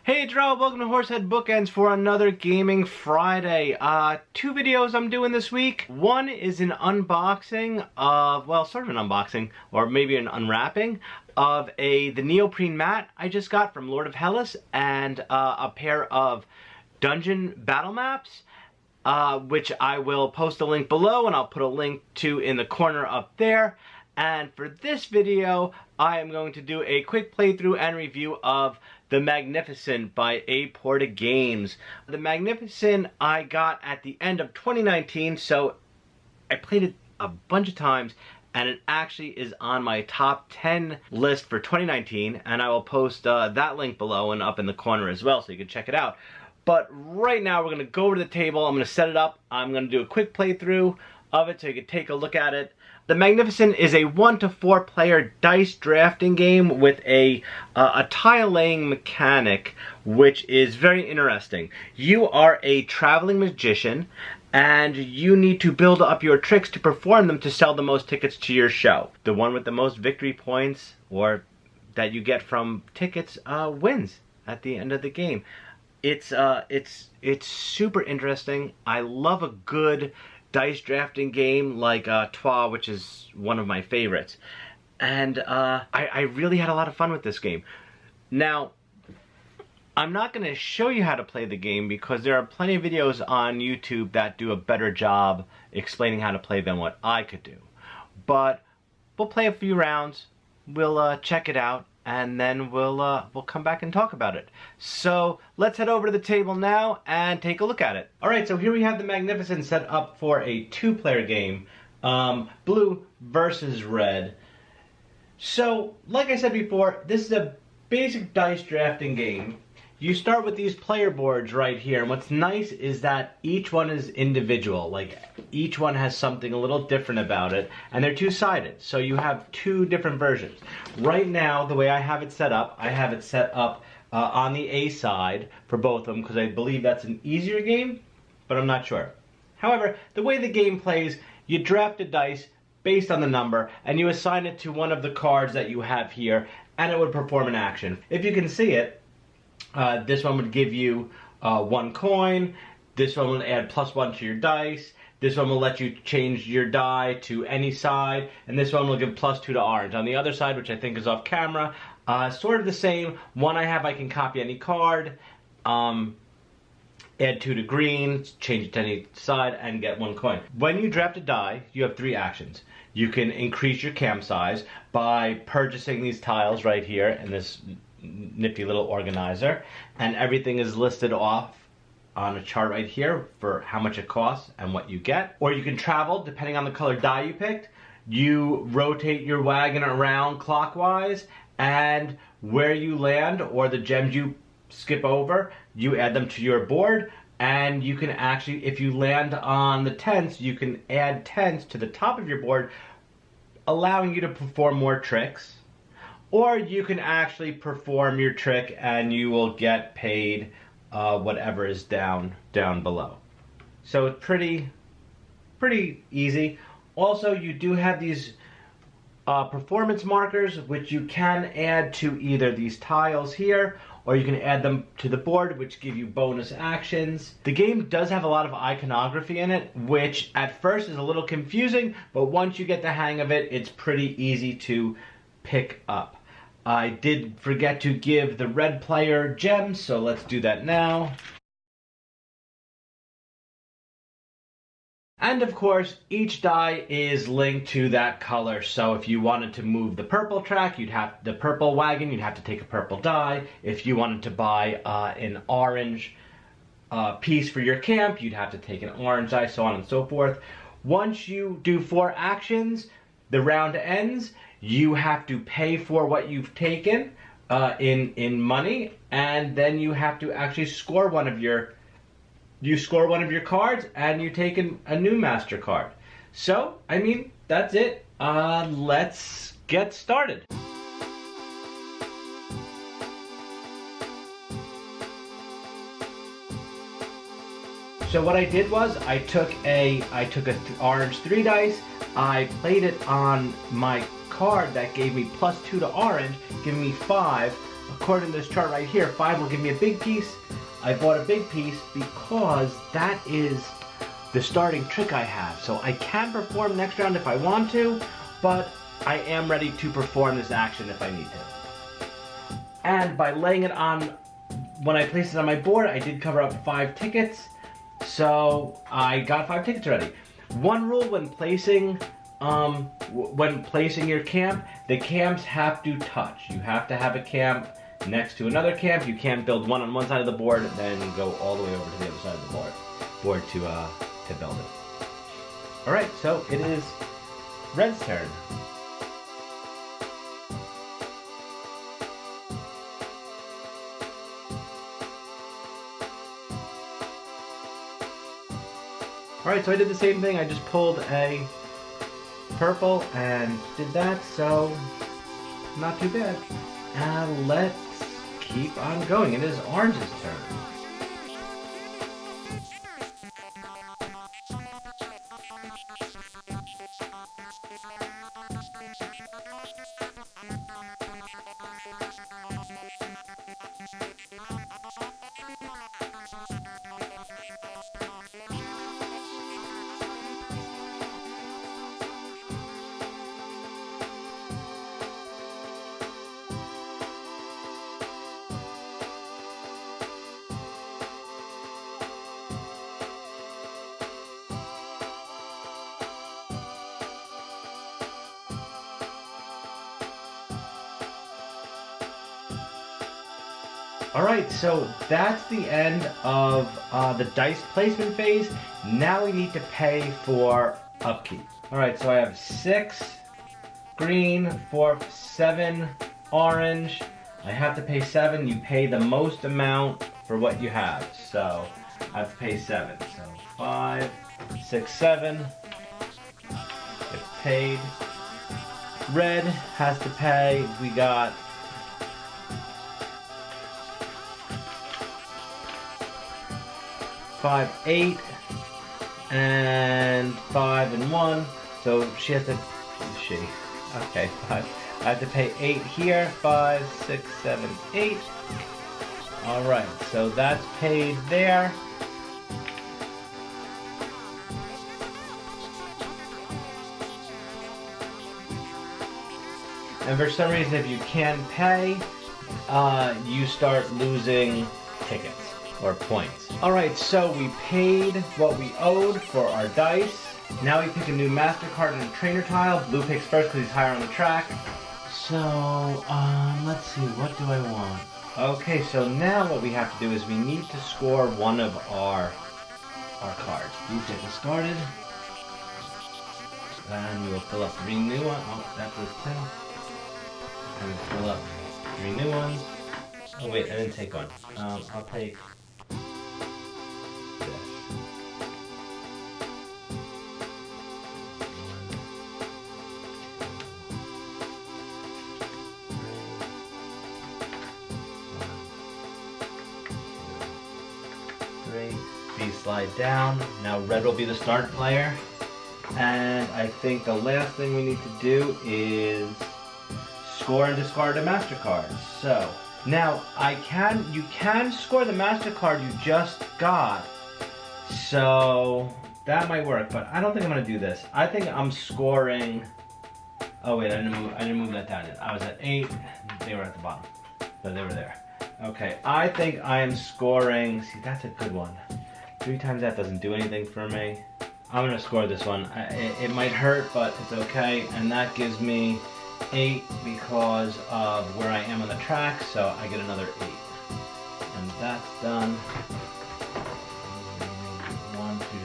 Hey, it's Rob. Welcome to Horsehead Bookends for another Gaming Friday. Two videos I'm doing this week. One is an unboxing of, well, sort of an unboxing, or maybe an unwrapping, of the neoprene mat I just got from Lord of Hellas, and a pair of dungeon battle maps, which I will post a link below, and I'll put a link to in the corner up there. And for this video, I am going to do a quick playthrough and review of The Magnificent by Aporta Games. The Magnificent I got at the end of 2019, so I played it a bunch of times, and it actually is on my top 10 list for 2019, and I will post that link below and up in the corner as well, so you can check it out. But right now, we're going to go over to the table, I'm going to set it up, I'm going to do a quick playthrough of it so you can take a look at it. The Magnificent is a 1 to 4 player dice drafting game with a tile laying mechanic, which is very interesting. You are a traveling magician, and you need to build up your tricks to perform them to sell the most tickets to your show. The one with the most victory points, or that you get from tickets, wins at the end of the game. It's super interesting. I love a good dice drafting game like Trois, which is one of my favorites, and I really had a lot of fun with this game. Now, I'm not going to show you how to play the game because there are plenty of videos on YouTube that do a better job explaining how to play than what I could do, but we'll play a few rounds, we'll check it out, and then we'll come back and talk about it. So let's head over to the table now and take a look at it. Alright, so here we have the Magnificent set up for a 2-player game, blue versus red. So, like I said before, this is a basic dice drafting game. You start with these player boards right here, and what's nice is that each one is individual. Like, each one has something a little different about it, and they're two-sided, so you have two different versions. Right now, the way I have it set up, on the A side for both of them, because I believe that's an easier game, but I'm not sure. However, the way the game plays, you draft a dice based on the number, and you assign it to one of the cards that you have here, and it would perform an action. If you can see it, this one would give you 1 coin, this one will add +1 to your dice, this one will let you change your die to any side, and this one will give +2 to orange. On the other side, which I think is off camera, sort of the same. One I can copy any card, add 2 to green, change it to any side, and get 1 coin. When you draft a die, you have 3 actions. You can increase your camp size by purchasing these tiles right here in this nifty little organizer, and everything is listed off on a chart right here for how much it costs and what you get. Or you can travel, depending on the color die you picked. You rotate your wagon around clockwise, and where you land or the gems you skip over, you add them to your board, and you can actually, if you land on the tents, you can add tents to the top of your board, allowing you to perform more tricks. Or you can actually perform your trick and you will get paid whatever is down below. So it's pretty easy. Also, you do have these performance markers, which you can add to either these tiles here, or you can add them to the board, which give you bonus actions. The game does have a lot of iconography in it, which at first is a little confusing, but once you get the hang of it, it's pretty easy to pick up. I did forget to give the red player gems, so let's do that now. And of course, each die is linked to that color. So if you wanted to move the purple track, the purple wagon, you'd have to take a purple die. If you wanted to buy an orange piece for your camp, you'd have to take an orange die, so on and so forth. Once you do 4 actions, the round ends. You have to pay for what you've taken in money, and then you have to actually score one of your cards, and you take a new master card. So, I mean, that's it. Let's get started. So what I did was I took an orange 3 dice. I played it on my card that gave me +2 to orange, giving me 5. according to this chart right here, 5 will give me a big piece. I bought a big piece because that is the starting trick I have. So I can perform next round if I want to, but I am ready to perform this action if I need to. And by laying it on, when I placed it on my board, I did cover up 5 tickets. So I got 5 tickets already. One rule when placing your camp, the camps have to touch. You have to have a camp next to another camp. You can't build one on one side of the board and then go all the way over to the other side of the board to build it. All right, so it is Red's turn. All right, so I did the same thing. I just pulled a purple and did that, so not too bad. Let's keep on going. It is Orange's turn. Alright, so that's the end of the dice placement phase. Now we need to pay for upkeep. Alright, so I have 6 green for 7 orange. I have to pay 7. You pay the most amount for what you have. So I have to pay 7. So 5, 6, 7. Get paid. Red has to pay. We got 5, 8, and 5 and 1. So she has to. Okay, 5. I have to pay 8 here. 5, 6, 7, 8. All right, so that's paid there. And for some reason, if you can't pay, you start losing tickets or points. Alright, so we paid what we owed for our dice. Now we pick a new MasterCard and a trainer tile. Blue picks first because he's higher on the track. So, let's see, what do I want? Okay, so now what we have to do is we need to score one of our cards. You get us started. And we will fill up 3 new ones. Oh, that was 2. And we'll fill up 3 new ones. Oh wait, I didn't take one. I'll take... These slide down. Now red will be the start player. And I think the last thing we need to do is score and discard a MasterCard. So now you can score the MasterCard you just got. So that might work, but I don't think I'm gonna do this. I think I'm scoring. Oh wait, I didn't move that down yet. I was at 8. They were at the bottom, but they were there. Okay, I think I am scoring. See, that's a good one. 3 times that doesn't do anything for me. I'm gonna score this one. It might hurt, but it's okay. And that gives me 8 because of where I am on the track, so I get another 8. And that's done. 1, 2, 3,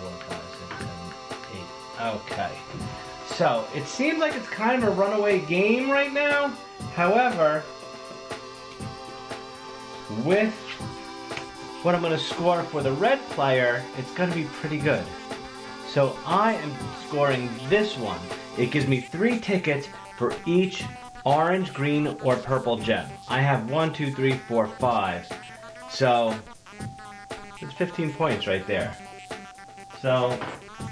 4, 5, 6, 7, 8. Okay. So it seems like it's kind of a runaway game right now. However, with what I'm going to score for the red player, it's going to be pretty good. So I am scoring this one. It gives me 3 tickets for each orange, green, or purple gem. I have 1, 2, 3, 4, 5. So it's 15 points right there. So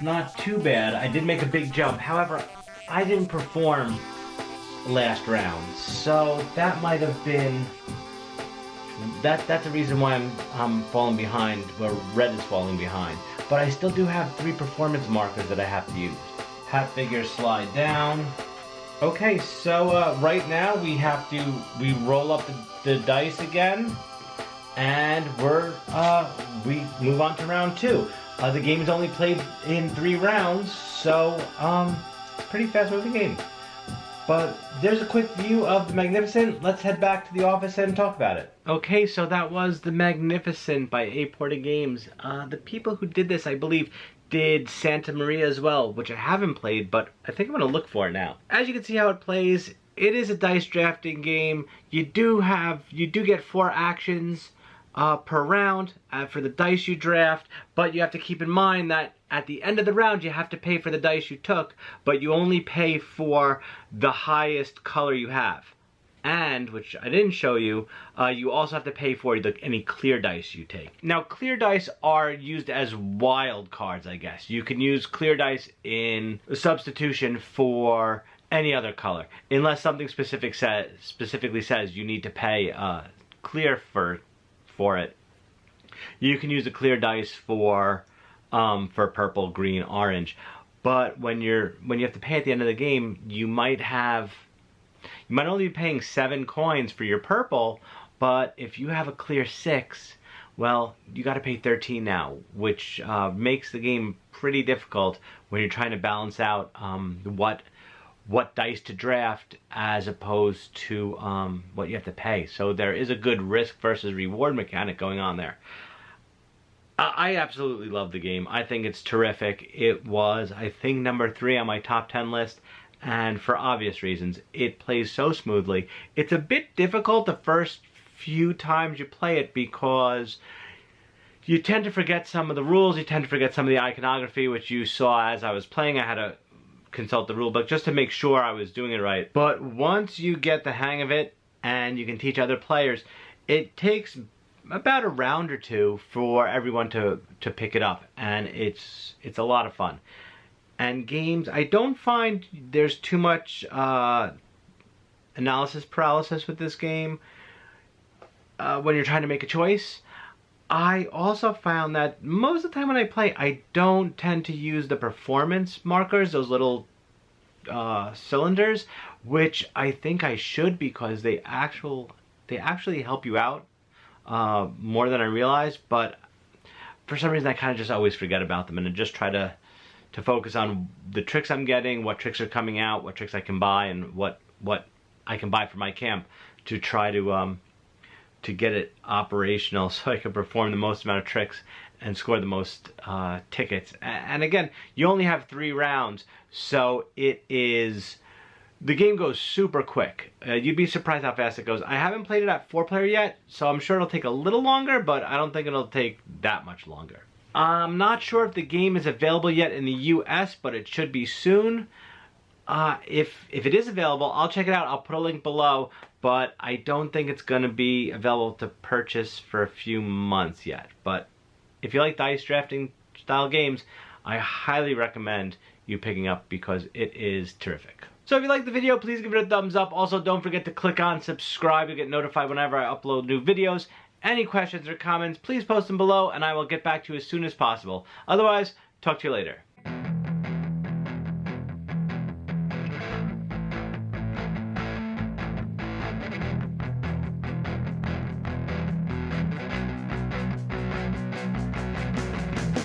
not too bad. I did make a big jump. However, I didn't perform last round. So that might have been, that's the reason why I'm falling behind, where red is falling behind. But I still do have 3 performance markers that I have to use. Hat figures slide down. Okay, so right now we roll up the dice again, and we move on to round 2. The game's only played in 3 rounds, so it's a pretty fast-moving game. But there's a quick view of the Magnificent. Let's head back to the office and talk about it. Okay, so that was the Magnificent by Aporta Games. The people who did this, I believe, did Santa Maria as well, which I haven't played, but I think I'm going to look for it now. As you can see how it plays, it is a dice drafting game. You do get 4 actions per round for the dice you draft, but you have to keep in mind that at the end of the round you have to pay for the dice you took, but you only pay for the highest color you have. And, which I didn't show you, you also have to pay for any clear dice you take. Now, clear dice are used as wild cards, I guess. You can use clear dice in substitution for any other color, unless something specifically says you need to pay clear for it. You can use the clear dice for purple, green, orange. But when you have to pay at the end of the game, you might only be paying 7 coins for your purple, but if you have a clear 6, well, you got to pay 13 now, which makes the game pretty difficult when you're trying to balance out what dice to draft as opposed to what you have to pay. So there is a good risk versus reward mechanic going on there. I absolutely love the game. I think it's terrific. It was, I think, number 3 on my top 10 list. And for obvious reasons, it plays so smoothly. It's a bit difficult the first few times you play it because you tend to forget some of the rules, you tend to forget some of the iconography, which you saw as I was playing. I had to consult the rule book just to make sure I was doing it right. But once you get the hang of it and you can teach other players, it takes about a round or 2 for everyone to pick it up, and it's a lot of fun. And games, I don't find there's too much analysis paralysis with this game when you're trying to make a choice. I also found that most of the time when I play, I don't tend to use the performance markers, those little cylinders, which I think I should, because they actually help you out more than I realized. But for some reason I kind of just always forget about them, and I just try to focus on the tricks I'm getting, what tricks are coming out, what tricks I can buy, and what I can buy for my camp to try to get it operational so I can perform the most amount of tricks and score the most tickets. And again, you only have 3 rounds, so the game goes super quick. You'd be surprised how fast it goes. I haven't played it at 4-player yet, so I'm sure it'll take a little longer, but I don't think it'll take that much longer. I'm not sure if the game is available yet in the US, but it should be soon. If it is available, I'll check it out. I'll put a link below, but I don't think it's going to be available to purchase for a few months yet. But if you like dice drafting style games, I highly recommend you picking up, because it is terrific. So if you like the video, please give it a thumbs up. Also, don't forget to click on subscribe. You'll get notified whenever I upload new videos. Any questions or comments, please post them below, and I will get back to you as soon as possible. Otherwise, talk to you later.